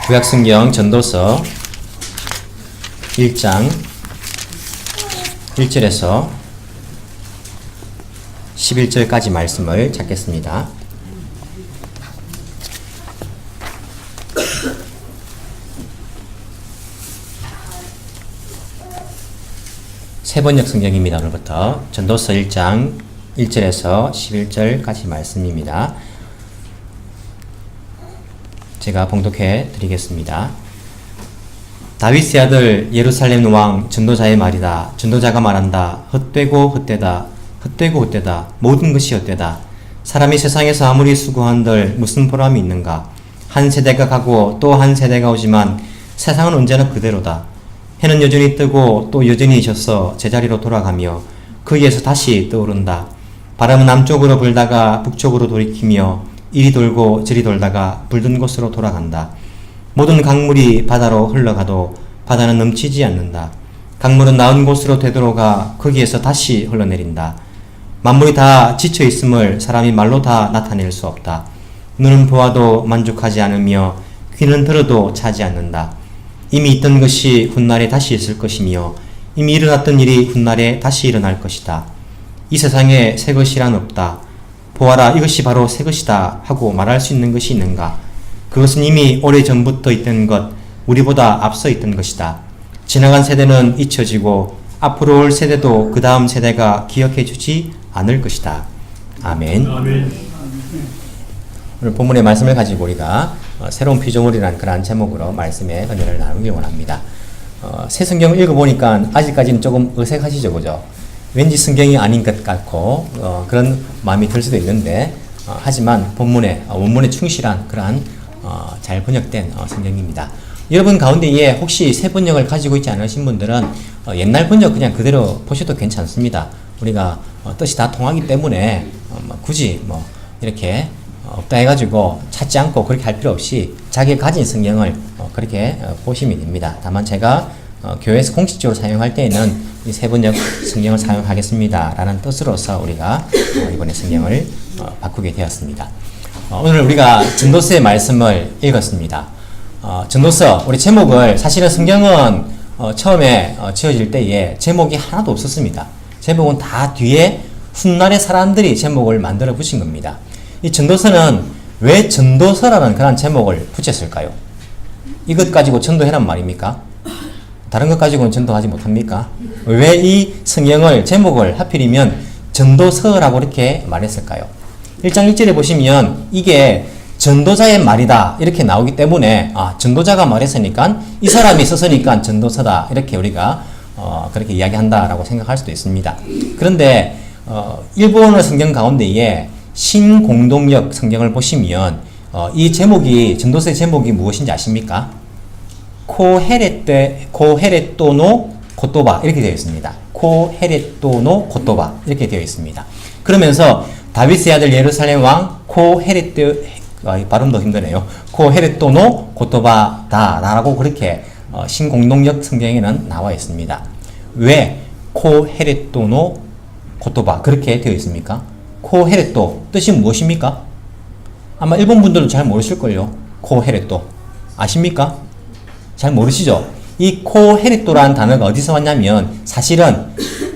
구약성경 전도서 1장 1절에서 11절까지 말씀을 찾겠습니다. 세번역 성경입니다. 오늘부터 전도서 1장 1절에서 11절까지 말씀입니다. 제가 봉독해 드리겠습니다. 다윗의 아들 예루살렘 왕 전도자의 말이다. 전도자가 말한다. 헛되고 헛되다. 헛되고 헛되다. 모든 것이 헛되다. 사람이 세상에서 아무리 수고한들 무슨 보람이 있는가. 한 세대가 가고 또 한 세대가 오지만 세상은 언제나 그대로다. 해는 여전히 뜨고 또 여전히 져서 제자리로 돌아가며 거기에서 다시 떠오른다. 바람은 남쪽으로 불다가 북쪽으로 돌이키며 이리 돌고 저리 돌다가 불던 곳으로 돌아간다. 모든 강물이 바다로 흘러가도 바다는 넘치지 않는다. 강물은 나은 곳으로 되돌아가 거기에서 다시 흘러내린다. 만물이 다 지쳐 있음을 사람이 말로 다 나타낼 수 없다. 눈은 보아도 만족하지 않으며 귀는 들어도 차지 않는다. 이미 있던 것이 훗날에 다시 있을 것이며 이미 일어났던 일이 훗날에 다시 일어날 것이다. 이 세상에 새 것이란 없다. 보아라, 이것이 바로 새 것이다 하고 말할 수 있는 것이 있는가? 그것은 이미 오래전부터 있던 것, 우리보다 앞서 있던 것이다. 지나간 세대는 잊혀지고 앞으로 올 세대도 그 다음 세대가 기억해 주지 않을 것이다. 아멘. 아멘. 오늘 본문의 말씀을 가지고 우리가 새로운 피조물이라는 그러한 제목으로 말씀의 은혜를 나누기 원합니다. 새 성경을 읽어보니까 아직까지는 조금 어색하시죠, 그죠? 왠지 성경이 아닌 것 같고 그런 마음이 들 수도 있는데 하지만 원문에 충실한 그러한 잘 번역된 성경입니다. 여러분 가운데에 혹시 새 번역을 가지고 있지 않으신 분들은 옛날 번역 그냥 그대로 보셔도 괜찮습니다. 우리가 뜻이 다 통하기 때문에 굳이 이렇게 없다 해가지고 찾지 않고 그렇게 할 필요 없이 자기가 가진 성경을 그렇게 보시면 됩니다. 다만 제가 교회에서 공식적으로 사용할 때에는 이 새 번역 성경을 사용하겠습니다 라는 뜻으로서 우리가 이번에 성경을 바꾸게 되었습니다. 오늘 우리가 전도서의 말씀을 읽었습니다. 전도서 우리 제목을 사실은 성경은 처음에 지어질 때에 제목이 하나도 없었습니다. 제목은 다 뒤에 훗날의 사람들이 제목을 만들어 붙인 겁니다. 이 전도서는 왜 전도서라는 그런 제목을 붙였을까요? 이것 가지고 전도해란 말입니까? 다른 것 가지고는 전도하지 못합니까? 왜 이 성경을 제목을 하필이면 전도서라고 이렇게 말했을까요? 1장 1절에 보시면 이게 전도자의 말이다 이렇게 나오기 때문에 전도자가 말했으니까 이 사람이 썼으니까 전도서다 이렇게 우리가 그렇게 이야기한다라고 생각할 수도 있습니다. 그런데 일본어 성경 가운데에 신공동역 성경을 보시면 이 제목이 전도서의 제목이 무엇인지 아십니까? 코헤레토노 고토바 이렇게 되어 있습니다. 코헤레토노 고토바 이렇게 되어 있습니다. 그러면서 다윗의 아들 예루살렘 왕 발음도 힘드네요. 코헤레토노 고토바다라고 그렇게 신공동역 성경에는 나와 있습니다. 왜 코헤레토노 고토바 그렇게 되어 있습니까? 코헤레토 뜻이 무엇입니까? 아마 일본 분들도 잘 모르실걸요. 코헤레토 아십니까? 잘 모르시죠? 이 코헤레토라는 단어가 어디서 왔냐면 사실은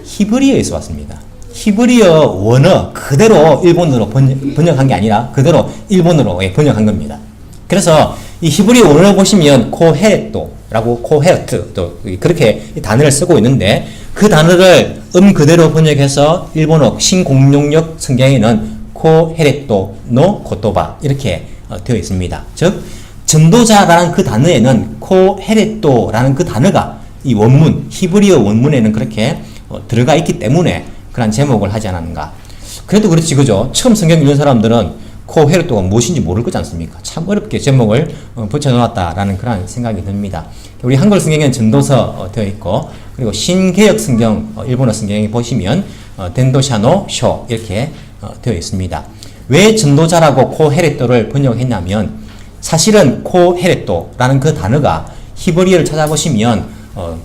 히브리어에서 왔습니다. 히브리어 원어 그대로 일본어로 번역한 게 아니라 그대로 일본어로 번역한 겁니다. 그래서 이 히브리어 원어를 보시면 코헤레토라고 코헤르트 또 그렇게 단어를 쓰고 있는데 그 단어를 그대로 번역해서 일본어 신공동역 성경에는 코헤레토노 고토바 이렇게 되어 있습니다. 즉 전도자라는 그 단어에는 코헤레토라는 그 단어가 이 원문 히브리어 원문에는 그렇게 들어가 있기 때문에 그런 제목을 하지 않았는가. 그래도 그렇지 그죠? 처음 성경 읽는 사람들은 코헤레토가 무엇인지 모를 거지 않습니까? 참 어렵게 제목을 붙여놓았다라는 그런 생각이 듭니다. 우리 한글 성경에는 전도서 되어 있고 그리고 신개역 성경 일본어 성경에 보시면 덴도샤노 쇼 이렇게 되어 있습니다. 왜 전도자라고 코헤레토를 번역했냐면 사실은 코헤레토라는 그 단어가 히브리어를 찾아보시면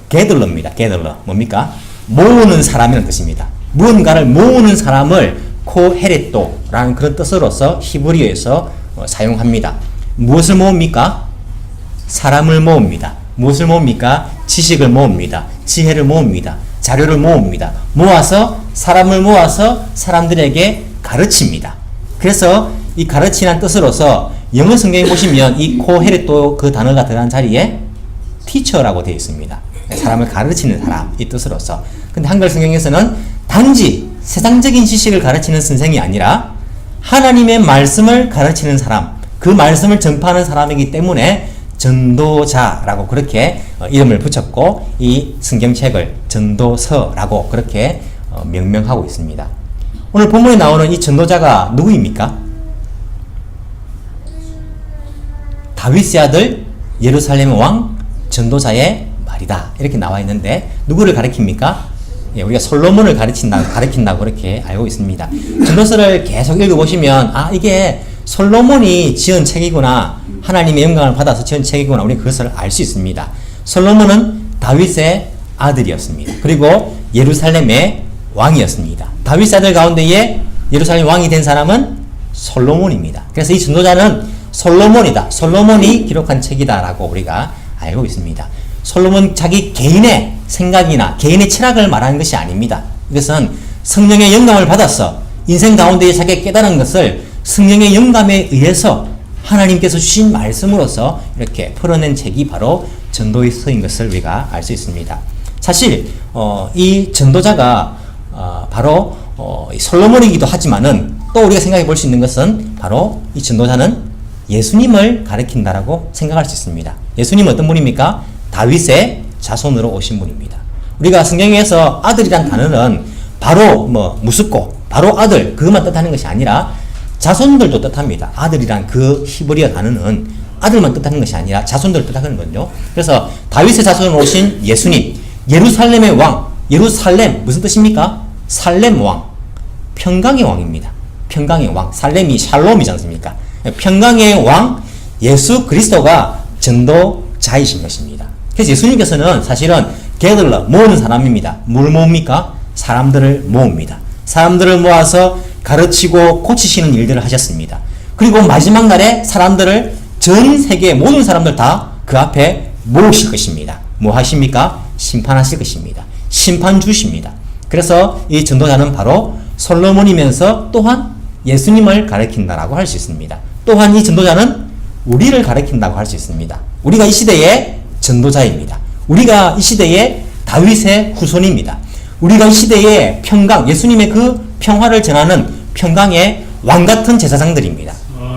게들러입니다. 게들러 뭡니까? 모으는 사람이라는 뜻입니다. 무언가를 모으는 사람을 코헤레토라는 그런 뜻으로서 히브리어에서 사용합니다. 무엇을 모읍니까? 사람을 모읍니다. 무엇을 모읍니까? 지식을 모읍니다. 지혜를 모읍니다. 자료를 모읍니다. 모아서 사람을 모아서 사람들에게 가르칩니다. 그래서 이 가르치는 뜻으로서 영어 성경에 보시면 이 코헤레토 그 단어가 들어간 자리에 teacher라고 되어 있습니다. 사람을 가르치는 사람 이 뜻으로서. 근데 한글 성경에서는 단지 세상적인 지식을 가르치는 선생이 아니라 하나님의 말씀을 가르치는 사람, 그 말씀을 전파하는 사람이기 때문에 전도자라고 그렇게 이름을 붙였고 이 성경책을 전도서라고 그렇게 명명하고 있습니다. 오늘 본문에 나오는 이 전도자가 누구입니까? 다윗의 아들 예루살렘 왕 전도자의 말이다. 이렇게 나와 있는데 누구를 가리킵니까? 예, 우리가 솔로몬을 가리킨다고 그렇게 알고 있습니다. 전도서를 계속 읽어보시면 이게 솔로몬이 지은 책이구나. 하나님의 영광을 받아서 지은 책이구나. 우리 그것을 알 수 있습니다. 솔로몬은 다윗의 아들이었습니다. 그리고 예루살렘의 왕이었습니다. 다윗의 아들 가운데에 예루살렘 왕이 된 사람은 솔로몬입니다. 그래서 이 전도자는 솔로몬이다. 솔로몬이 기록한 책이다라고 우리가 알고 있습니다. 솔로몬 자기 개인의 생각이나 개인의 철학을 말하는 것이 아닙니다. 이것은 성령의 영감을 받아서 인생 가운데 자기가 깨달은 것을 성령의 영감에 의해서 하나님께서 주신 말씀으로서 이렇게 풀어낸 책이 바로 전도의 서인 것을 우리가 알 수 있습니다. 사실 이 전도자가 바로 솔로몬이기도 하지만은 또 우리가 생각해 볼 수 있는 것은 바로 이 전도자는 예수님을 가리킨다라고 생각할 수 있습니다. 예수님은 어떤 분입니까? 다윗의 자손으로 오신 분입니다. 우리가 성경에서 아들이란 단어는 바로 무섭고 바로 아들 그것만 뜻하는 것이 아니라 자손들도 뜻합니다. 아들이란 그 히브리어 단어는 아들만 뜻하는 것이 아니라 자손들을 뜻하는 거죠. 그래서 다윗의 자손으로 오신 예수님, 예루살렘의 왕, 예루살렘 무슨 뜻입니까? 살렘 왕, 평강의 왕입니다. 평강의 왕, 살렘이 샬롬이지 않습니까? 평강의 왕 예수 그리스도가 전도자이신 것입니다. 그래서 예수님께서는 사실은 게들러 모으는 사람입니다. 뭘 모읍니까? 사람들을 모읍니다. 사람들을 모아서 가르치고 고치시는 일들을 하셨습니다. 그리고 마지막 날에 사람들을 전 세계의 모든 사람들 다 그 앞에 모으실 것입니다. 뭐 하십니까? 심판하실 것입니다. 심판 주십니다. 그래서 이 전도자는 바로 솔로몬이면서 또한 예수님을 가리킨다라고 할 수 있습니다. 또한 이 전도자는 우리를 가리킨다고 할 수 있습니다. 우리가 이 시대의 전도자입니다. 우리가 이 시대의 다윗의 후손입니다. 우리가 이 시대의 평강, 예수님의 그 평화를 전하는 평강의 왕같은 제사장들입니다.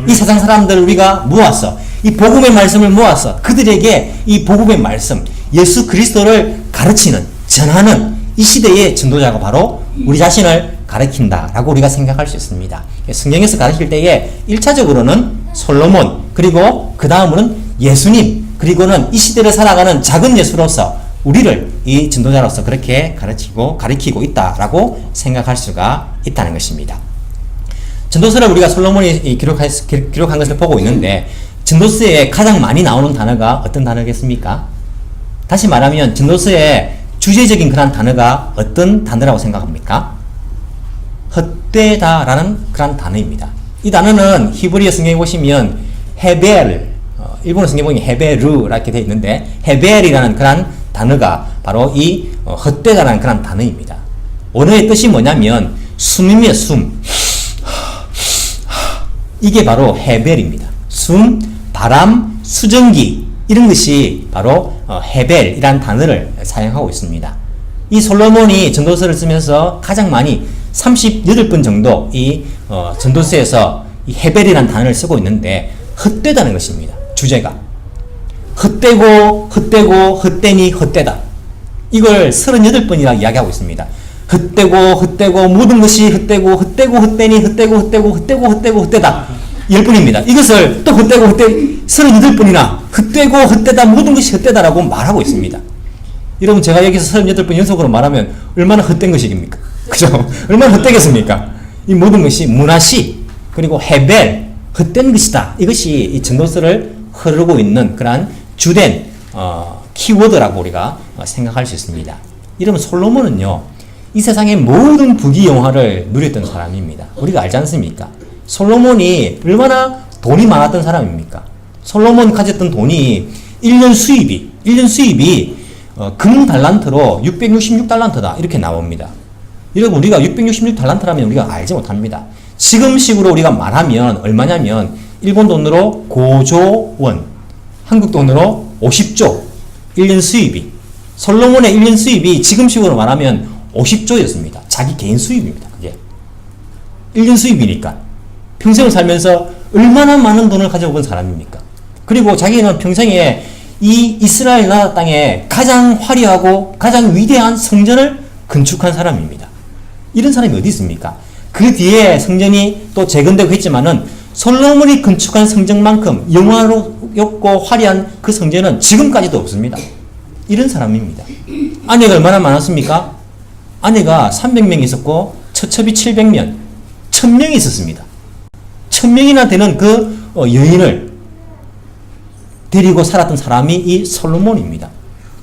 이 세상 사람들을 우리가 모아서 이 복음의 말씀을 모아서 그들에게 이 복음의 말씀, 예수 그리스도를 가르치는, 전하는 이 시대의 전도자가 바로 우리 자신을 가르친다라고 우리가 생각할 수 있습니다. 성경에서 가르칠 때에 1차적으로는 솔로몬, 그리고 그 다음으로는 예수님, 그리고는 이 시대를 살아가는 작은 예수로서 우리를 이 전도자로서 그렇게 가르치고 있다라고 생각할 수가 있다는 것입니다. 전도서를 우리가 솔로몬이 기록한 것을 보고 있는데 전도서에 가장 많이 나오는 단어가 어떤 단어겠습니까? 다시 말하면 전도서의 주제적인 그런 단어가 어떤 단어라고 생각합니까? 헛되다라는 그런 단어입니다. 이 단어는 히브리어 성경에 보시면 헤벨, 일본어 성경에 보면 헤베르 이렇게 되어 있는데 헤벨이라는 그런 단어가 바로 이 헛되다라는 그런 단어입니다. 원어의 뜻이 뭐냐면 숨이며 숨. 이게 바로 헤벨입니다. 숨, 바람, 수증기 이런 것이 바로 헤벨이라는 단어를 사용하고 있습니다. 이 솔로몬이 전도서를 쓰면서 가장 많이 38번 정도 이 전도서에서 이 헤벨이라는 단어를 쓰고 있는데 헛되다는 것입니다. 주제가 헛되고 헛되니 헛되다. 이걸 38번이나 이야기하고 있습니다. 헛되고 모든 것이 헛되고 헛되니 헛되다. 10번입니다. 이것을 또 헛되고 38번이나 헛되다 모든 것이 헛되다라고 말하고 있습니다. 여러분 제가 여기서 38번 연속으로 말하면 얼마나 헛된 것이겠습니까? 그죠? 얼마나 헛되겠습니까? 이 모든 것이 문화시 그리고 헤벨 헛된 것이다. 이것이 이 전도서를 흐르고 있는 그러한 주된 키워드라고 우리가 생각할 수 있습니다. 이러면 솔로몬은요 이 세상의 모든 부귀영화를 누렸던 사람입니다. 우리가 알지 않습니까? 솔로몬이 얼마나 돈이 많았던 사람입니까? 솔로몬 가졌던 돈이 1년 수입이 금 달란트로 666달란트다 이렇게 나옵니다. 여러분 우리가 666달란트라면 우리가 알지 못합니다. 지금식으로 우리가 말하면 얼마냐면 일본 돈으로 5조 원, 한국 돈으로 50조 1년 수입이 솔로몬의 1년 수입이 지금식으로 말하면 50조였습니다. 자기 개인 수입입니다. 그게 1년 수입이니까 평생을 살면서 얼마나 많은 돈을 가져온 사람입니까? 그리고 자기는 평생에 이 이스라엘 나라 땅에 가장 화려하고 가장 위대한 성전을 건축한 사람입니다. 이런 사람이 어디 있습니까? 그 뒤에 성전이 또 재건되고 했지만은 솔로몬이 건축한 성전만큼 영화롭고 화려한 그 성전은 지금까지도 없습니다. 이런 사람입니다. 아내가 얼마나 많았습니까? 아내가 300명 있었고 처첩이 700명, 1000명이 있었습니다. 1000명이나 되는 그 여인을 데리고 살았던 사람이 이 솔로몬입니다.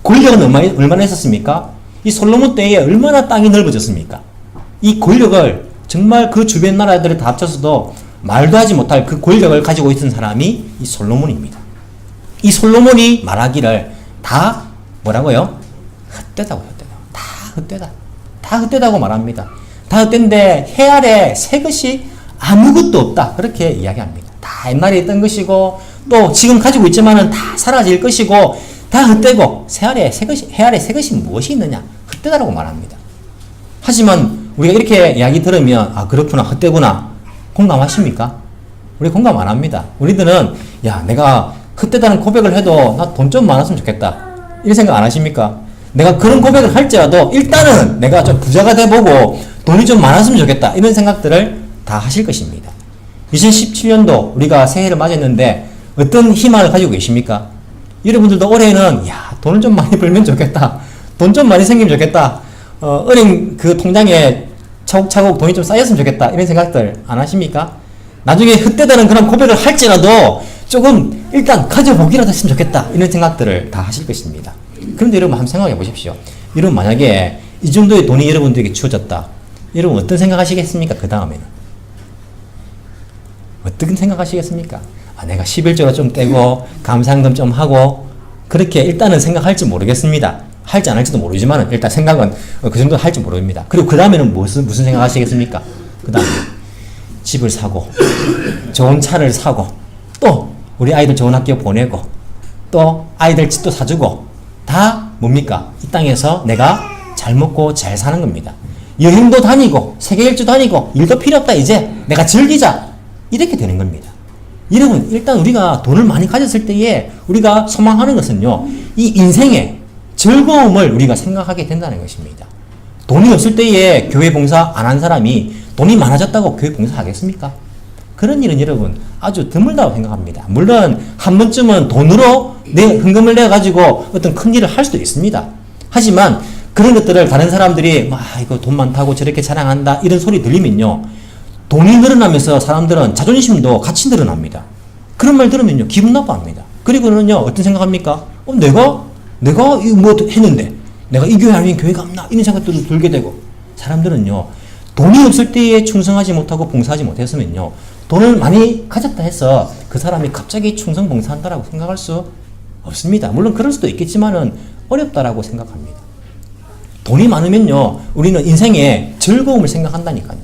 권력은 얼마나 있었습니까? 이 솔로몬 때에 얼마나 땅이 넓어졌습니까? 이 권력을 정말 그 주변 나라들을 다 합쳐서도 말도 하지 못할 그 권력을 가지고 있던 사람이 이 솔로몬입니다. 이 솔로몬이 말하기를 다 뭐라고요? 헛되다고 다 헛되다. 다 헛되다고 말합니다. 다 헛된데 해 아래 새 것이 아무것도 없다. 그렇게 이야기합니다. 다 옛날에 있던 것이고 또 지금 가지고 있지만은 다 사라질 것이고 다 헛되고 해 아래 새 것이 무엇이 있느냐? 헛되다라고 말합니다. 하지만 우리가 이렇게 이야기 들으면 아 그렇구나 헛되구나 공감하십니까? 우리 공감 안 합니다. 우리들은 야 내가 헛되다는 고백을 해도 나 돈 좀 많았으면 좋겠다 이런 생각 안 하십니까? 내가 그런 고백을 할지라도 일단은 내가 좀 부자가 돼보고 돈이 좀 많았으면 좋겠다 이런 생각들을 다 하실 것입니다. 2017년도 우리가 새해를 맞았는데 어떤 희망을 가지고 계십니까? 여러분들도 올해는 야 돈을 좀 많이 벌면 좋겠다 돈 좀 많이 생기면 좋겠다 은행 그 통장에 차곡차곡 돈이 좀 쌓였으면 좋겠다 이런 생각들 안 하십니까? 나중에 헛되다는 그런 고백을 할지라도 조금 일단 가져보기라도 했으면 좋겠다 이런 생각들을 다 하실 것입니다. 그런데 여러분 한번 생각해 보십시오. 여러분 만약에 이 정도의 돈이 여러분들에게 주어졌다. 여러분 어떤 생각 하시겠습니까? 그 다음에는 어떻게 생각하시겠습니까? 아, 내가 11조로 좀 떼고 감상금 좀 하고 그렇게 일단은 생각할지 모르겠습니다. 할지 안 할지도 모르지만 일단 생각은 그 정도 할지 모릅니다. 그리고 그 다음에는 무슨 생각 하시겠습니까? 그 다음에 집을 사고 좋은 차를 사고 또 우리 아이들 좋은 학교 보내고 또 아이들 집도 사주고 다 뭡니까? 이 땅에서 내가 잘 먹고 잘 사는 겁니다. 여행도 다니고 세계 일주 다니고 일도 필요 없다 이제 내가 즐기자 이렇게 되는 겁니다. 여러분 일단 우리가 돈을 많이 가졌을 때에 우리가 소망하는 것은요 이 인생의 즐거움을 우리가 생각하게 된다는 것입니다. 돈이 없을 때에 교회 봉사 안 한 사람이 돈이 많아졌다고 교회 봉사하겠습니까? 그런 일은 여러분 아주 드물다고 생각합니다. 물론 한 번쯤은 돈으로 내 헌금을 내가지고 어떤 큰 일을 할 수도 있습니다. 하지만 그런 것들을 다른 사람들이 이거 돈 많다고 저렇게 자랑한다 이런 소리 들리면요 돈이 늘어나면서 사람들은 자존심도 같이 늘어납니다. 그런 말 들으면요 기분 나빠합니다. 그리고는요 어떤 생각합니까? 내가 이거 뭐 했는데 내가 이 교회 아니면 교회가 없나 이런 생각도 들게 되고 사람들은요 돈이 없을 때에 충성하지 못하고 봉사하지 못했으면요 돈을 많이 가졌다 해서 그 사람이 갑자기 충성 봉사한다라고 생각할 수 없습니다. 물론 그럴 수도 있겠지만은 어렵다라고 생각합니다. 돈이 많으면요 우리는 인생의 즐거움을 생각한다니까요.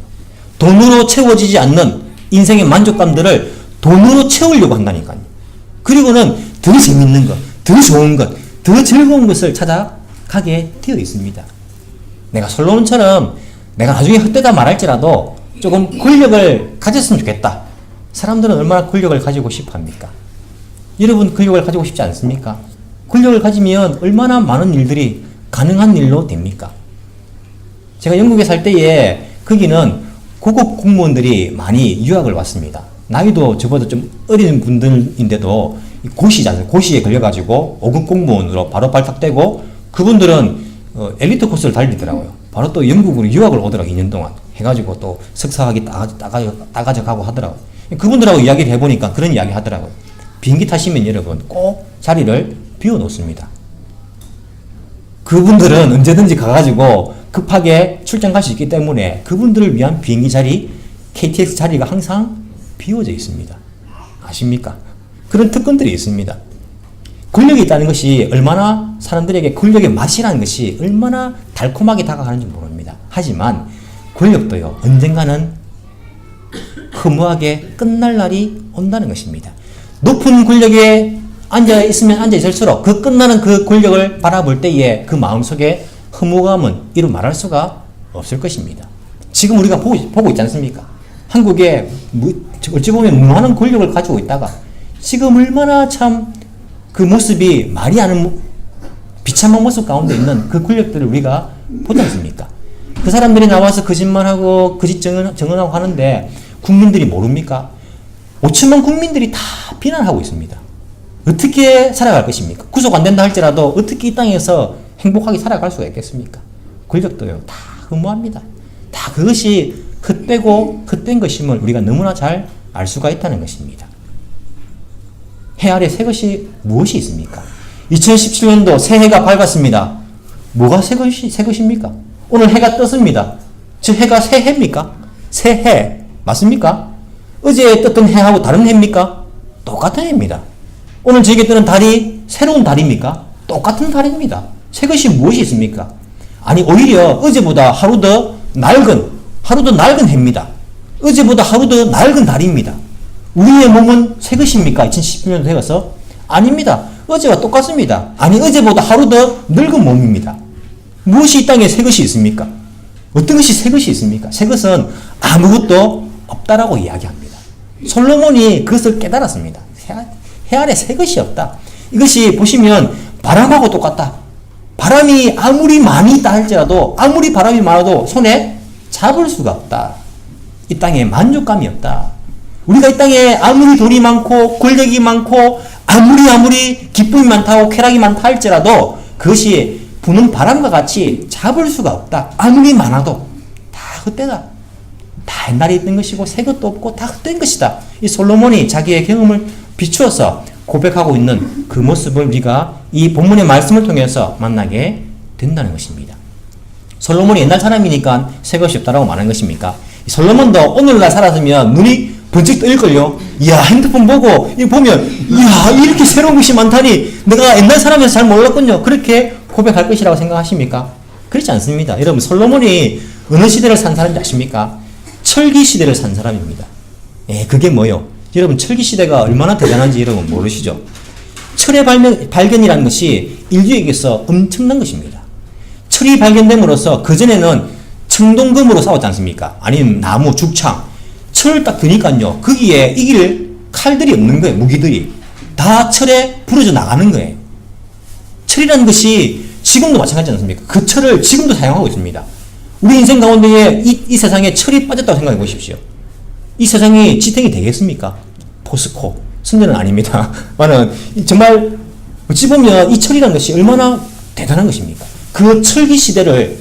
돈으로 채워지지 않는 인생의 만족감들을 돈으로 채우려고 한다니까요. 그리고는 더 재밌는 것, 더 좋은 것, 더 즐거운 것을 찾아가게 되어 있습니다. 내가 솔로몬처럼 내가 나중에 헛되다 말할지라도 조금 권력을 가졌으면 좋겠다. 사람들은 얼마나 권력을 가지고 싶어 합니까? 여러분 권력을 가지고 싶지 않습니까? 권력을 가지면 얼마나 많은 일들이 가능한 일로 됩니까? 제가 영국에 살 때에 거기는 고급 공무원들이 많이 유학을 왔습니다. 나이도 저보다 좀 어린 분들인데도 고시에 걸려가지고 5급 공무원으로 바로 발탁되고 그분들은 엘리트 코스를 달리더라고요. 바로 또 영국으로 유학을 오더라고요. 2년 동안 해가지고 또 석사학위 따가져 가고 하더라고요. 그분들하고 이야기를 해보니까 그런 이야기 하더라고요. 비행기 타시면 여러분 꼭 자리를 비워놓습니다. 그분들은 언제든지 가가지고 급하게 출장 갈 수 있기 때문에 그분들을 위한 비행기 자리, KTX 자리가 항상 비워져 있습니다. 아십니까? 그런 특권들이 있습니다. 권력이 있다는 것이 얼마나 사람들에게 권력의 맛이라는 것이 얼마나 달콤하게 다가가는지 모릅니다. 하지만 권력도요, 언젠가는 허무하게 끝날 날이 온다는 것입니다. 높은 권력에 앉아 있으면 앉아 있을수록 그 끝나는 그 권력을 바라볼 때에 그 마음속에 허무감은 이루 말할 수가 없을 것입니다. 지금 우리가 보고 있지 않습니까? 한국에 어찌 보면 무한한 권력을 가지고 있다가 지금 얼마나 참 그 모습이 말이 안 비참한 모습 가운데 있는 그 권력들을 우리가 보지 않습니까? 그 사람들이 나와서 거짓말하고 거짓 증언하고 하는데 국민들이 모릅니까? 5천만 국민들이 다 비난하고 있습니다. 어떻게 살아갈 것입니까? 구속 안 된다 할지라도 어떻게 이 땅에서 행복하게 살아갈 수가 있겠습니까? 권력도요, 다 허무합니다. 다 그것이 헛되고 헛된 것임을 우리가 너무나 잘 알 수가 있다는 것입니다. 해 아래 새 것이 무엇이 있습니까? 2017년도 새해가 밝았습니다. 뭐가 새 것입니까? 오늘 해가 떴습니다. 즉 해가 새해입니까? 새해 맞습니까? 어제 떴던 해하고 다른 해입니까? 똑같은 해입니다. 오늘 저에게 뜨는 달이 새로운 달입니까? 똑같은 달입니다. 새 것이 무엇이 있습니까? 아니 오히려 어제보다 하루 더 낡은 해입니다. 어제보다 하루 더 낡은 달입니다. 우리의 몸은 새 것입니까? 2017년도 되어서? 아닙니다. 어제와 똑같습니다. 아니 어제보다 하루 더 늙은 몸입니다. 무엇이 이 땅에 새 것이 있습니까? 어떤 것이 새 것이 있습니까? 새 것은 아무것도 없다라고 이야기합니다. 솔로몬이 그것을 깨달았습니다. 해 아래 새 것이 없다. 이것이 보시면 바람하고 똑같다. 바람이 아무리 많이 있다 할지라도 아무리 바람이 많아도 손에 잡을 수가 없다. 이 땅에 만족감이 없다. 우리가 이 땅에 아무리 돈이 많고 권력이 많고 아무리 기쁨이 많다고 쾌락이 많다 할지라도 그것이 부는 바람과 같이 잡을 수가 없다. 아무리 많아도 다 헛되다. 다 옛날에 있던 것이고 새 것도 없고 다 헛된 것이다. 이 솔로몬이 자기의 경험을 비추어서 고백하고 있는 그 모습을 우리가 이 본문의 말씀을 통해서 만나게 된다는 것입니다. 솔로몬이 옛날 사람이니까 새 것이 없다라고 말하는 것입니까? 솔로몬도 오늘날 살았으면 눈이 번쩍 뜨일걸요. 이야, 핸드폰 보고 이거 보면 이야, 이렇게 새로운 것이 많다니 내가 옛날 사람이어서 잘 몰랐군요. 그렇게 고백할 것이라고 생각하십니까? 그렇지 않습니다. 여러분, 솔로몬이 어느 시대를 산 사람인지 아십니까? 철기 시대를 산 사람입니다. 그게 뭐요? 여러분, 철기 시대가 얼마나 대단한지 여러분 모르시죠? 철의 발견이라는 것이 인류에게서 엄청난 것입니다. 철이 발견됨으로써 그전에는 청동금으로 싸웠지 않습니까? 아니면 나무, 죽창. 철을 딱 드니까요, 거기에 이길 칼들이 없는 거예요. 무기들이. 다 철에 부러져 나가는 거예요. 철이라는 것이 지금도 마찬가지지 않습니까? 그 철을 지금도 사용하고 있습니다. 우리 인생 가운데에 이 세상에 철이 빠졌다고 생각해 보십시오. 이 세상이 지탱이 되겠습니까? 포스코, 선전은 아닙니다. 나는 정말 어찌 보면 이 철이라는 것이 얼마나 대단한 것입니까? 그 철기 시대를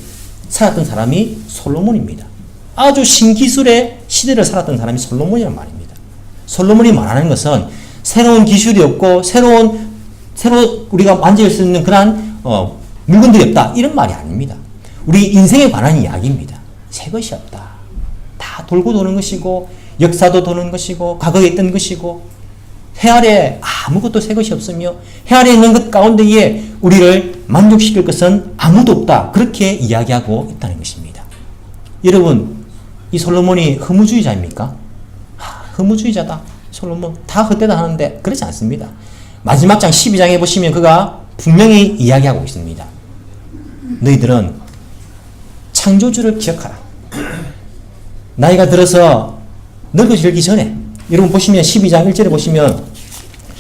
살았던 사람이 솔로몬입니다. 아주 신기술의 시대를 살았던 사람이 솔로몬이란 말입니다. 솔로몬이 말하는 것은 새로운 기술이 없고 새로 우리가 만질 수 있는 그러한 물건들이 없다 이런 말이 아닙니다. 우리 인생에 관한 이야기입니다. 새 것이 없다. 다 돌고 도는 것이고 역사도 도는 것이고 과거에 있던 것이고 해 아래 아무것도 새 것이 없으며 해 아래 있는 것 가운데에 우리를 만족시킬 것은 아무도 없다. 그렇게 이야기하고 있다는 것입니다. 여러분, 이 솔로몬이 허무주의자입니까? 허무주의자다. 솔로몬 다 헛되다 하는데 그렇지 않습니다. 마지막 장 12장에 보시면 그가 분명히 이야기하고 있습니다. 너희들은 창조주를 기억하라. 나이가 들어서 늙어지기 전에, 여러분 보시면 12장 1절에 보시면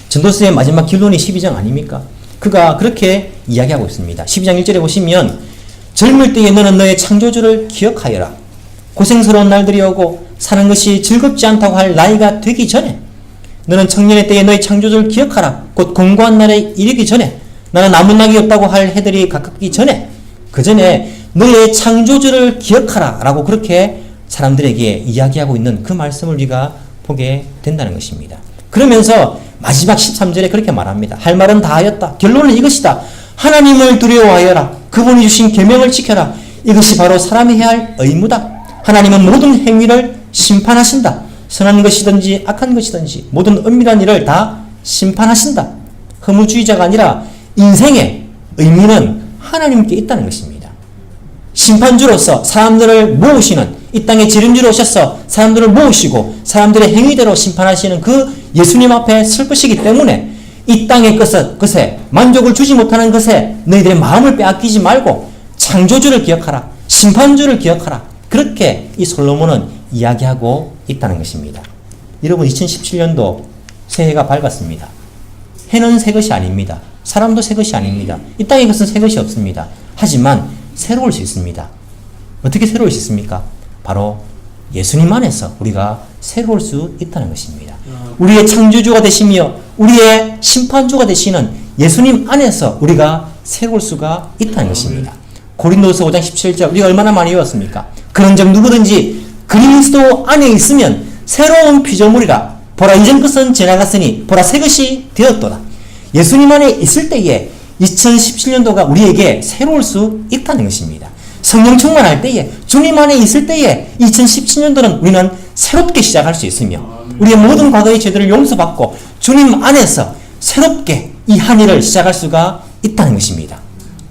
전도서의 마지막 결론이 12장 아닙니까? 그가 그렇게 이야기하고 있습니다. 12장 1절에 보시면 젊을 때에 너는 너의 창조주를 기억하여라. 고생스러운 날들이 오고 사는 것이 즐겁지 않다고 할 나이가 되기 전에 너는 청년의 때에 너의 창조주를 기억하라. 곧 공고한 날에 이르기 전에 나는 아무 낙이 없다고 할 해들이 가깝기 전에 그 전에 너의 창조주를 기억하라 라고 그렇게 사람들에게 이야기하고 있는 그 말씀을 우리가 보게 된다는 것입니다. 그러면서 마지막 13절에 그렇게 말합니다. 할 말은 다 하였다. 결론은 이것이다. 하나님을 두려워하여라. 그분이 주신 계명을 지켜라. 이것이 바로 사람이 해야 할 의무다. 하나님은 모든 행위를 심판하신다. 선한 것이든지 악한 것이든지 모든 은밀한 일을 다 심판하신다. 허무주의자가 아니라 인생의 의미는 하나님께 있다는 것입니다. 심판주로서 사람들을 모으시는, 이 땅에 지름지로 오셔서 사람들을 모으시고 사람들의 행위대로 심판하시는 그 예수님 앞에 설 것이기 때문에 이 땅의 것에 만족을 주지 못하는 것에 너희들의 마음을 빼앗기지 말고 창조주를 기억하라, 심판주를 기억하라, 그렇게 이 솔로몬은 이야기하고 있다는 것입니다. 여러분, 2017년도 새해가 밝았습니다. 해는 새 것이 아닙니다. 사람도 새 것이 아닙니다. 이 땅의 것은 새 것이 없습니다. 하지만 새로울 수 있습니다. 어떻게 새로울 수 있습니까? 바로 예수님 안에서 우리가 새로울 수 있다는 것입니다. 우리의 창조주가 되시며 우리의 심판주가 되시는 예수님 안에서 우리가 새로울 수가 있다는 것입니다. 고린도서 5장 17절 우리가 얼마나 많이 외웠습니까? 그런즉 누구든지 그리스도 안에 있으면 새로운 피조물이라. 보라, 이전 것은 지나갔으니 보라, 새 것이 되었도다. 예수님 안에 있을 때에 2017년도가 우리에게 새로울 수 있다는 것입니다. 성령 충만할 때에, 주님 안에 있을 때에 2017년도는 우리는 새롭게 시작할 수 있으며 우리의 모든 과거의 죄들을 용서받고 주님 안에서 새롭게 이 한 해를 시작할 수가 있다는 것입니다.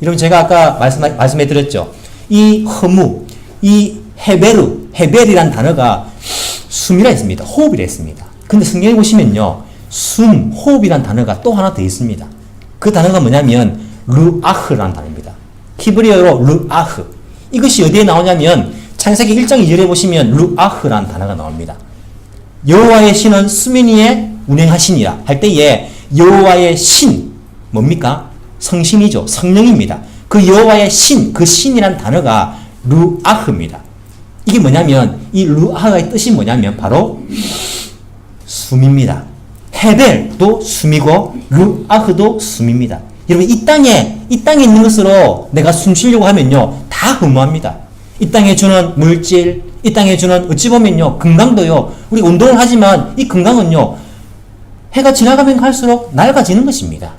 여러분, 제가 아까 말씀해 드렸죠. 이 허무, 이 헤벨이란 단어가 숨이라 했습니다. 호흡이라 했습니다. 근데 성경에 보시면요, 숨, 호흡이란 단어가 또 하나 더 있습니다. 그 단어가 뭐냐면 루아흐라는 단어입니다. 히브리어로 루아흐. 이것이 어디에 나오냐면 창세기 1장 2절에 보시면 루아흐라는 단어가 나옵니다. 여호와의 신은 수면 위에 운행하시니라 할 때에 여호와의 신, 뭡니까? 성신이죠. 성령입니다. 그 여호와의 신, 그 신이란 단어가 루아흐입니다. 이게 뭐냐면 이 루아흐의 뜻이 뭐냐면 바로 숨입니다. 헤벨도 숨이고 루아흐도 숨입니다. 여러분, 이 땅에 있는 것으로 내가 숨 쉬려고 하면요, 다 허무합니다. 이 땅에 주는 물질, 이 땅에 주는 어찌 보면요, 건강도요, 우리 운동을 하지만 이 건강은요, 해가 지나가면 갈수록 낡아지는 것입니다.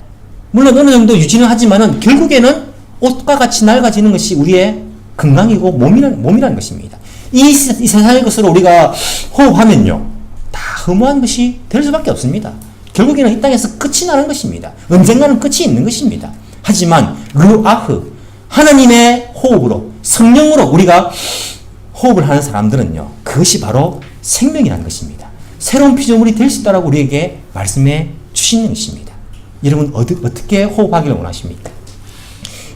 물론 어느 정도 유지는 하지만은 결국에는 옷과 같이 낡아지는 것이 우리의 건강이고 몸이라는 것입니다. 이 세상의 것으로 우리가 호흡하면요, 다 허무한 것이 될 수밖에 없습니다. 결국에는 이 땅에서 끝이 나는 것입니다. 언젠가는 끝이 있는 것입니다. 하지만 루아흐, 하나님의 호흡으로, 성령으로 우리가 호흡을 하는 사람들은요, 그것이 바로 생명이라는 것입니다. 새로운 피조물이 될 수 있다고 우리에게 말씀해 주시는 것입니다. 여러분, 어떻게 호흡하기를 원하십니까?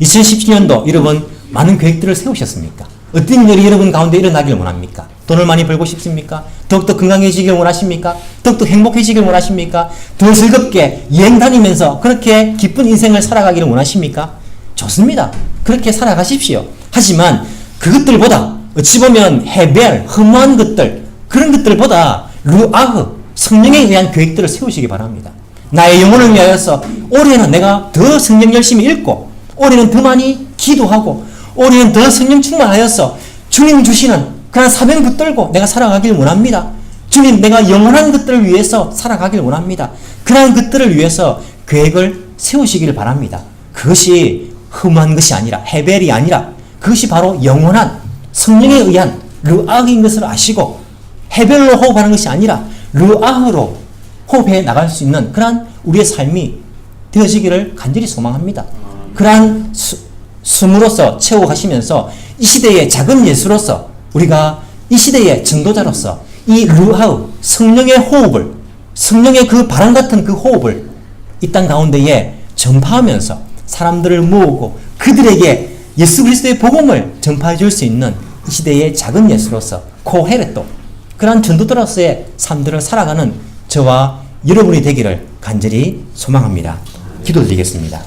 2017년도 여러분 많은 계획들을 세우셨습니까? 어떤 일이 여러분 가운데 일어나기를 원합니까? 돈을 많이 벌고 싶습니까? 더욱더 건강해지기를 원하십니까? 더욱더 행복해지기를 원하십니까? 더 즐겁게 여행 다니면서 그렇게 기쁜 인생을 살아가기를 원하십니까? 좋습니다. 그렇게 살아가십시오. 하지만 그것들보다 어찌 보면 헤벨, 허무한 것들, 그런 것들보다 루아흐, 성령에 의한 계획들을 세우시기 바랍니다. 나의 영혼을 위하여서 올해는 내가 더 성령 열심히 읽고, 올해는 더 많이 기도하고, 올해는 더 성령 충만하여서 주님 주시는 그런 사명 붙들고 내가 살아가길 원합니다. 주님, 내가 영원한 것들을 위해서 살아가길 원합니다. 그러한 것들을 위해서 계획을 세우시기를 바랍니다. 그것이 흠한 것이 아니라, 헤벨이 아니라, 그것이 바로 영원한 성령에 의한 르아흐인 것을 아시고, 헤벨로 호흡하는 것이 아니라 르아흐로 호흡해 나갈 수 있는 그러한 우리의 삶이 되어지기를 간절히 소망합니다. 그러한 숨으로써 채워가시면서 이 시대의 작은 예수로서 우리가 이 시대의 전도자로서 이 르아흐, 성령의 호흡을, 성령의 그 바람 같은 그 호흡을 이 땅 가운데에 전파하면서 사람들을 모으고 그들에게 예수 그리스도의 복음을 전파해 줄 수 있는 이 시대의 작은 예수로서 코헤레토, 그러한 전도자로서의 삶들을 살아가는 저와 여러분이 되기를 간절히 소망합니다. 기도드리겠습니다.